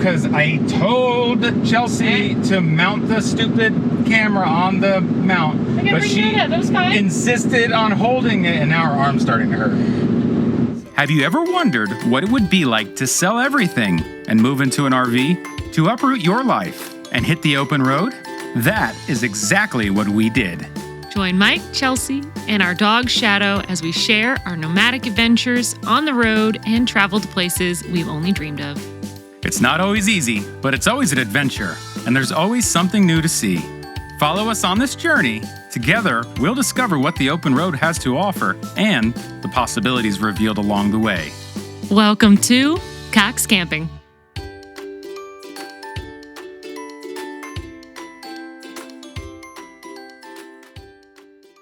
Because I told Chelsea to mount the stupid camera on the mount, but she insisted on holding it, and now her arm's starting to hurt. Have you ever wondered what it would be like to sell everything and move into an RV, to uproot your life and hit the open road? That is exactly what we did. Join Mike, Chelsea, and our dog Shadow as we share our nomadic adventures on the road and travel to places we've only dreamed of. It's not always easy, but it's always an adventure, and there's always something new to see. Follow us on this journey. Together, we'll discover what the open road has to offer and the possibilities revealed along the way. Welcome to Cox Camping.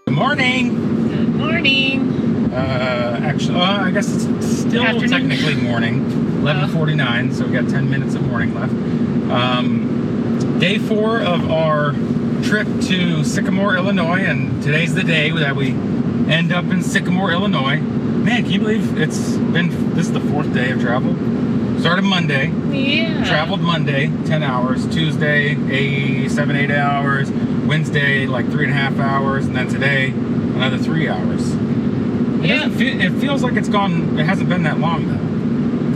Good morning. Good morning. I guess it's still Afternoon. technically morning. 11:49, so we got 10 minutes of morning left. Day 4 of our trip to Sycamore, Illinois, and today's the day that we end up in Sycamore, Illinois. Man, can you believe this is the 4th day of travel? Started Monday. Yeah. Traveled Monday, 10 hours. Tuesday, 8 hours. Wednesday, like 3.5 hours. And then today, another 3 hours. It feels like it hasn't been that long, though.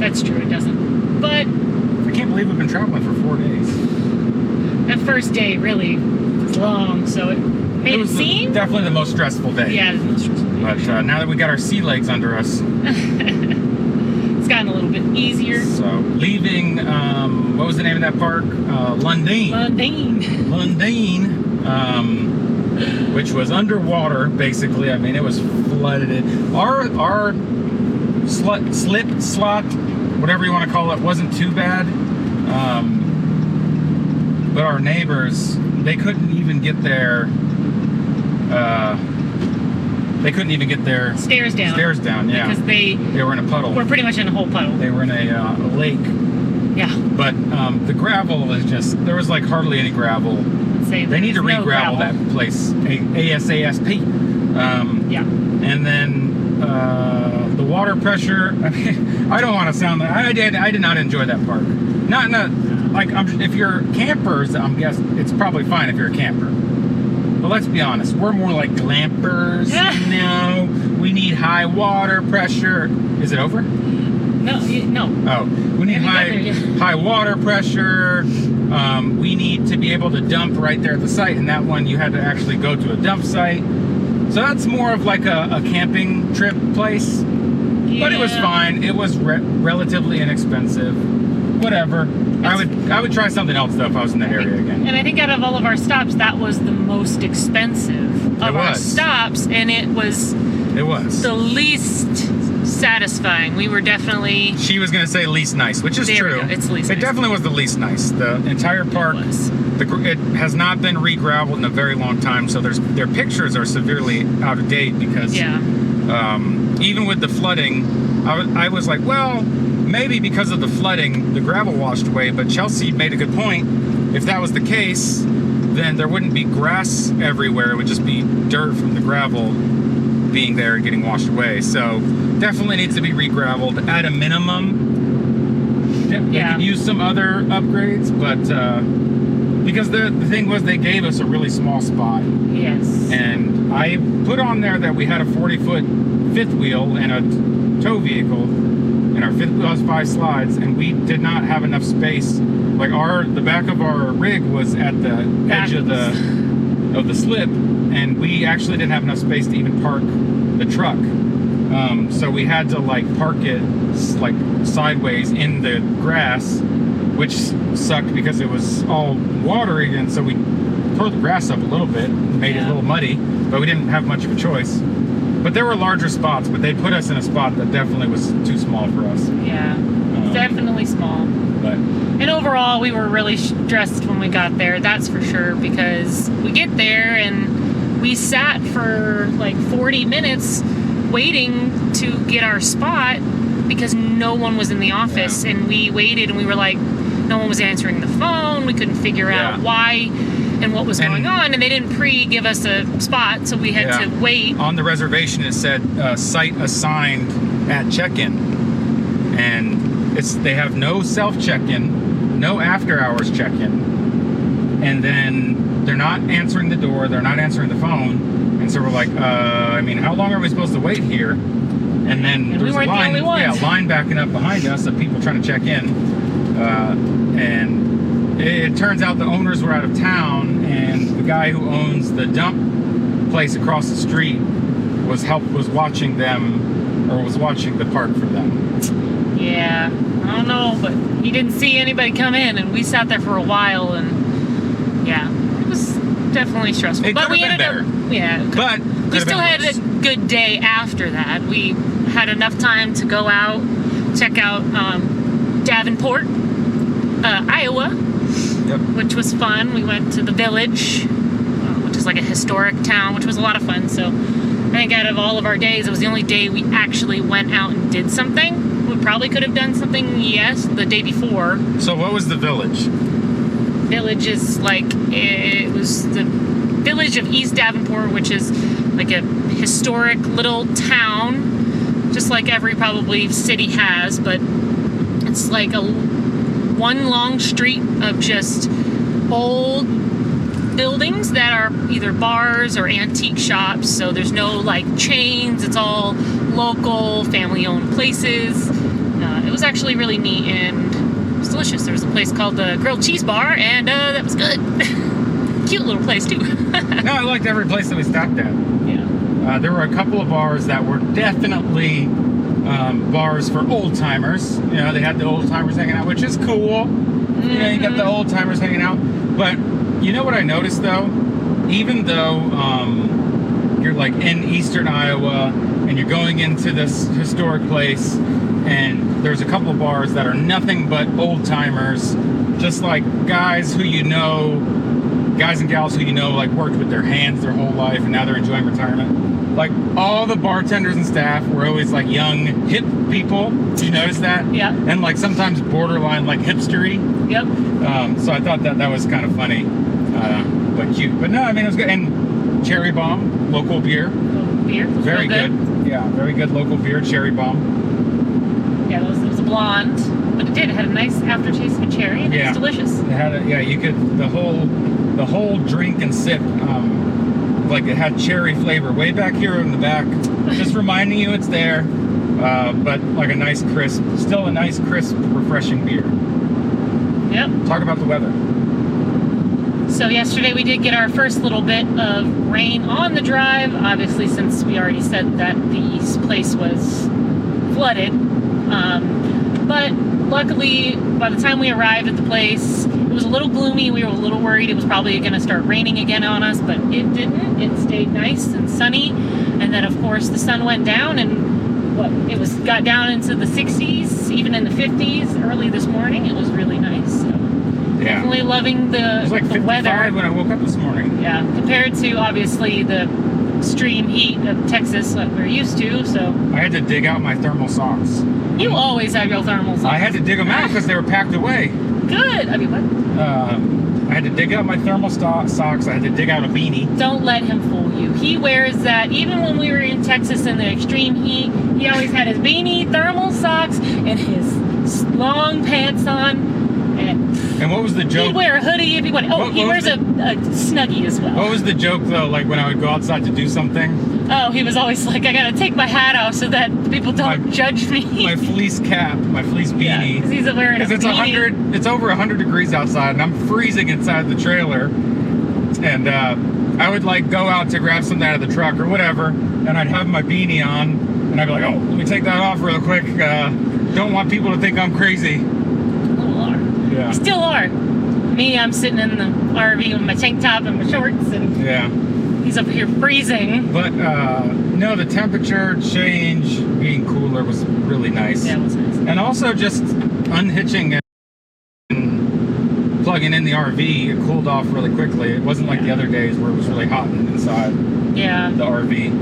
That's true, it doesn't. But I can't believe we've been traveling for 4 days. that first day really was long, so it made it seem... Definitely the most stressful day. Yeah, the most stressful day. But now that we got our sea legs under us... it's gotten a little bit easier. So, leaving, what was the name of that park? Lundeen. Lundeen, which was underwater, basically. I mean, it was flooded. Our slot, whatever you want to call it, wasn't too bad. But our neighbors, they couldn't even get their stairs down. Yeah, because they were in a puddle. We're pretty much in a whole puddle. They were in a lake. Yeah. But the gravel was there was like hardly any gravel. They need to re-gravel that place ASAP. Yeah. And then the water pressure. I mean, I don't want to sound like I did not enjoy that part. Not if you're campers, I'm guessing it's probably fine if you're a camper. But let's be honest, we're more like glampers. No, we need high water pressure. Is it over? No. Oh, we need high water pressure. We need to be able to dump right there at the site, and that one you had to actually go to a dump site. So that's more of like a camping trip place. Yeah. But it was fine. It was relatively inexpensive. Whatever. I would try something else though if I was in the area again. And I think out of all of our stops, that was the most expensive of our stops, and it was the least satisfying. We were definitely... She was going to say least nice, which is true. It's least nice. It definitely was the least nice. The entire park, it has not been re-graveled in a very long time, so their pictures are severely out of date because even with the flooding, I was like, well, maybe because of the flooding, the gravel washed away, but Chelsea made a good point. If that was the case, then there wouldn't be grass everywhere. It would just be dirt from the gravel being there and getting washed away. So definitely needs to be re-graveled at a minimum. They could use some other upgrades, but because the thing was they gave us a really small spot. Yes. And I put on there that we had a 40-foot fifth wheel and a tow vehicle, and our fifth wheel has 5 slides, and we did not have enough space. Like the back of our rig was at the edge of the slip, and we actually didn't have enough space to even park the truck. So we had to park it like sideways in the grass, which sucked because it was all watery, and so we tore the grass up a little bit, made it a little muddy, but we didn't have much of a choice. But there were larger spots, but they put us in a spot that definitely was too small for us. Yeah, definitely small. And overall, we were really stressed when we got there, that's for sure, because we get there and we sat for like 40 minutes waiting to get our spot because no one was in the office. And we waited and we were like, no one was answering the phone. We couldn't figure out why and what was going on, and they didn't give us a spot, so we had to wait. On the reservation it said site assigned at check-in, and they have no self check-in, no after hours check-in, and then they're not answering the door, they're not answering the phone, and so we're like, I mean, how long are we supposed to wait here? And then there's we a line, line backing up behind us of people trying to check in, and it turns out the owners were out of town, and the guy who owns the dump place across the street was watching them, or was watching the park for them. Yeah, I don't know, but he didn't see anybody come in, and we sat there for a while, and yeah, it was definitely stressful. It but we ended up, yeah, but we still had a good day after that. We had enough time to go out, check out Davenport, Iowa, which was fun. We went to the Village, which is like a historic town, which was a lot of fun. So I think out of all of our days, it was the only day we actually went out and did something. We probably could have done something, yes, the day before. So what was the Village? Village is like, it was the Village of East Davenport, which is like a historic little town, just like every probably city has, but it's like one long street of just old buildings that are either bars or antique shops. So there's no like chains, it's all local family owned places. It was actually really neat and it was delicious. There was a place called the Grilled Cheese Bar, and that was good. Cute little place too. No, I liked every place that we stopped at. Yeah. There were a couple of bars that were definitely bars for old timers. You know, they had the old timers hanging out, which is cool. Mm-hmm. You know, you got the old timers hanging out. But you know what I noticed though? Even though you're like in eastern Iowa and you're going into this historic place, and there's a couple of bars that are nothing but old timers, just like guys and gals who you know like worked with their hands their whole life and now they're enjoying retirement. Like all the bartenders and staff were always like young, hip people. Did you notice that? Yeah. And like sometimes borderline like hipstery. Yep. So I thought that was kind of funny, but cute. But no, I mean it was good. And Cherry Bomb, local beer. Beer. Very good. Yeah, very good local beer, Cherry Bomb. Yeah, it was a blonde, but it had a nice aftertaste of a cherry, and it was delicious. It had you could the whole drink and sip, like it had cherry flavor way back here in the back, just reminding you it's there, but like a nice crisp, refreshing beer. Yep. Talk about the weather. So yesterday we did get our first little bit of rain on the drive, obviously since we already said that the place was flooded. But luckily, by the time we arrived at the place, it was a little gloomy. We were a little worried it was probably going to start raining again on us, but it didn't. It stayed nice and sunny. And then, of course, the sun went down, and got down into the 60s, even in the 50s early this morning. It was really nice. So definitely loving the It was like 55 weather when I woke up this morning. Yeah, compared to obviously the extreme heat of Texas that we're used to. So I had to dig out my thermal socks. You always have your thermal socks. I had to dig them out because they were packed away. Good. I mean, what? I had to dig out my thermal socks. I had to dig out a beanie. Don't let him fool you. He wears that even when we were in Texas in the extreme heat. He always had his beanie, thermal socks, and his long pants on. And what was the joke? He'd wear a hoodie if he went. Oh, he wears a Snuggie as well. What was the joke though? Like when I would go outside to do something? Oh, he was always like, I gotta take my hat off so that people don't judge me. My fleece cap, my fleece beanie. Because he's wearing a beanie. It's over 100 degrees outside, and I'm freezing inside the trailer. And I would like go out to grab something out of the truck or whatever, and I'd have my beanie on, and I'd be like, oh, let me take that off real quick. Don't want people to think I'm crazy. A little are. Yeah. You still are. Me, I'm sitting in the RV with my tank top and my shorts, and he's up here freezing. But no, the temperature change being cooler was really nice. Yeah, it was nice. And also just unhitching and plugging in the RV, it cooled off really quickly. It wasn't like the other days where it was really hot inside the RV.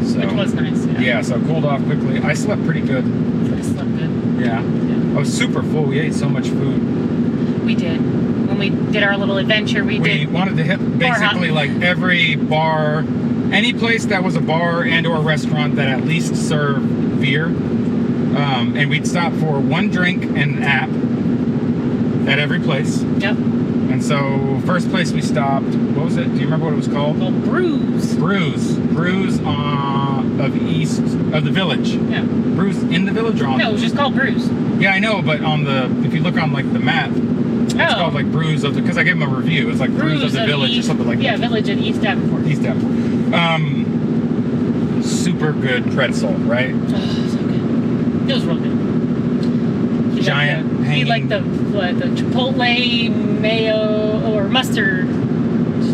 So, which was nice. Yeah, so it cooled off quickly. I slept pretty good. I slept good. Yeah. I was super full. We ate so much food. We did. When we did our little adventure, we wanted to hit basically like every bar, any place that was a bar and or a restaurant that at least served beer. And we'd stop for one drink and an app at every place. Yep. And so, first place we stopped, what was it? Do you remember what it was called? Well, Brews. Brews of the village. Yeah. Brews in the village or on? No, it was just called Brews. Yeah, I know, but if you look on like the map, it's called like Brews of the, because I gave them a review. It's like Brews of the Village or something like that. Yeah, Village in East Davenport. East Davenport. Super good pretzel, right? Oh, so good. It was real good. He liked the chipotle mayo or mustard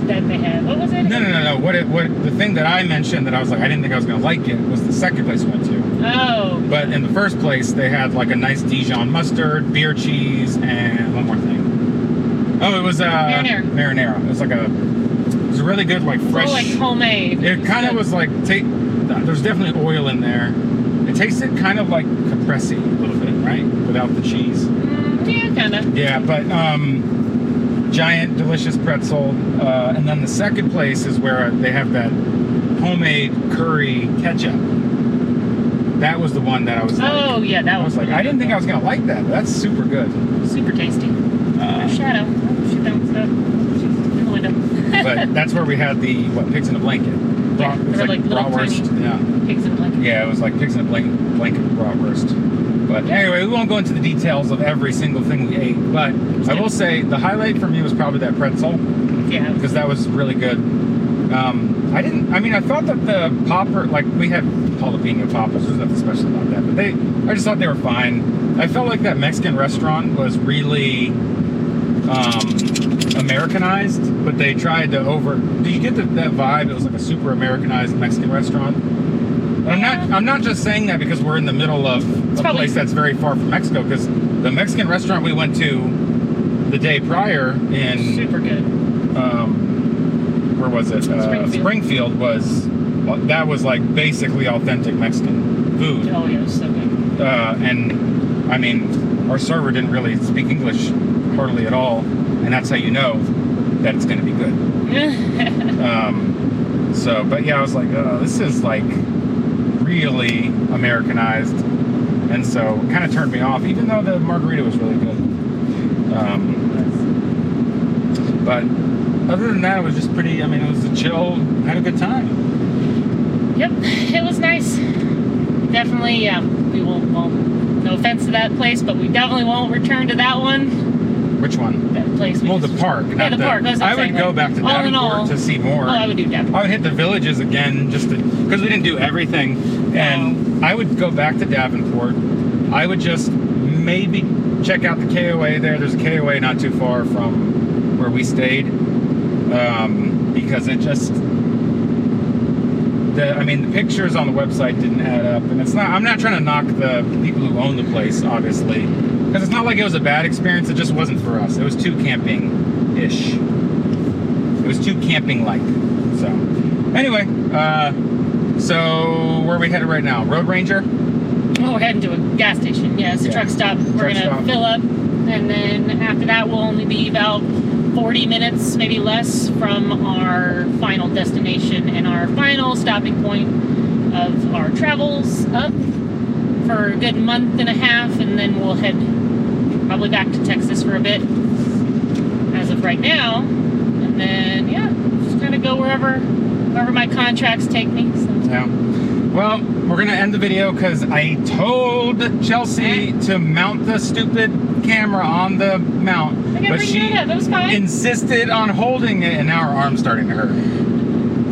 that they had. What was it? No. What the thing that I mentioned that I was like, I didn't think I was gonna like it was the second place we went to. Oh. But in the first place, they had like a nice Dijon mustard, beer cheese, and one more thing. Oh, it was marinara. It was a really good like fresh. Oh, like homemade. It kind of was like there's definitely oil in there. It tasted kind of like caprese a little bit, right? Without the cheese. Yeah, kind of. Yeah, but giant, delicious pretzel. And then the second place is where they have that homemade curry ketchup. That was the one that I was like... Oh, yeah, that was I didn't think I was going to like that, but that's super good. Super tasty. Shadow. Oh, shit, that was in the window. But that's where we had the, pigs in a blanket. Yeah, It was like little bratwurst. tiny Yeah. pigs in a blanket. Yeah, it was like pigs in a blanket bratwurst. But anyway, we won't go into the details of every single thing we ate. But I will say the highlight for me was probably that pretzel. Yeah. Because that was really good. I thought that the popper, like we had jalapeno poppers, there's nothing special about that. But I just thought they were fine. I felt like that Mexican restaurant was really Americanized, but they tried to did you get that vibe? It was like a super Americanized Mexican restaurant. I'm not just saying that because we're in the middle of a place that's very far from Mexico, because the Mexican restaurant we went to the day prior in super good. Where was it? Springfield was like basically authentic Mexican food. Oh yeah, it was so good. And I mean, our server didn't really speak English hardly at all, and that's how you know that it's going to be good. But yeah, I was like, this is like really Americanized, and so it kind of turned me off, even though the margarita was really good. But other than that, it was just pretty, it was a chill, had a good time. Yep, it was nice. Definitely, we won't, no offense to that place, but we definitely won't return to that one. Which one? That place. The park. Yeah, the park. I would go back to Davenport to see more. Oh, I would do Davenport. I would hit the villages again because we didn't do everything. And I would go back to Davenport. I would just maybe check out the KOA there. There's a KOA not too far from where we stayed. Because it just... the pictures on the website didn't add up. And I'm not trying to knock the people who own the place, obviously. Because it's not like it was a bad experience, it just wasn't for us. It was too camping-ish. It was too camping-like. So, anyway, so where are we headed right now? Road Ranger? Oh, we're heading to a gas station. Yeah, it's a truck stop. We're going to fill up, and then after that we'll only be about 40 minutes, maybe less, from our final destination and our final stopping point of our travels up for a good month and a half, and then we'll head probably back to Texas for a bit as of right now, and then just kind of go wherever my contracts take me. So. Yeah. Well, we're gonna end the video because I told Chelsea to mount the stupid camera on the mount, but she insisted on holding it, and now her arm's starting to hurt.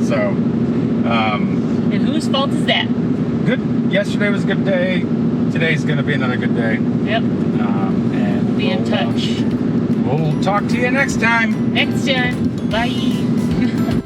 So, and whose fault is that? Good. Yesterday was a good day. Today's gonna be another good day. Yep. And we'll be in touch. We'll talk to you next time. Next time. Bye.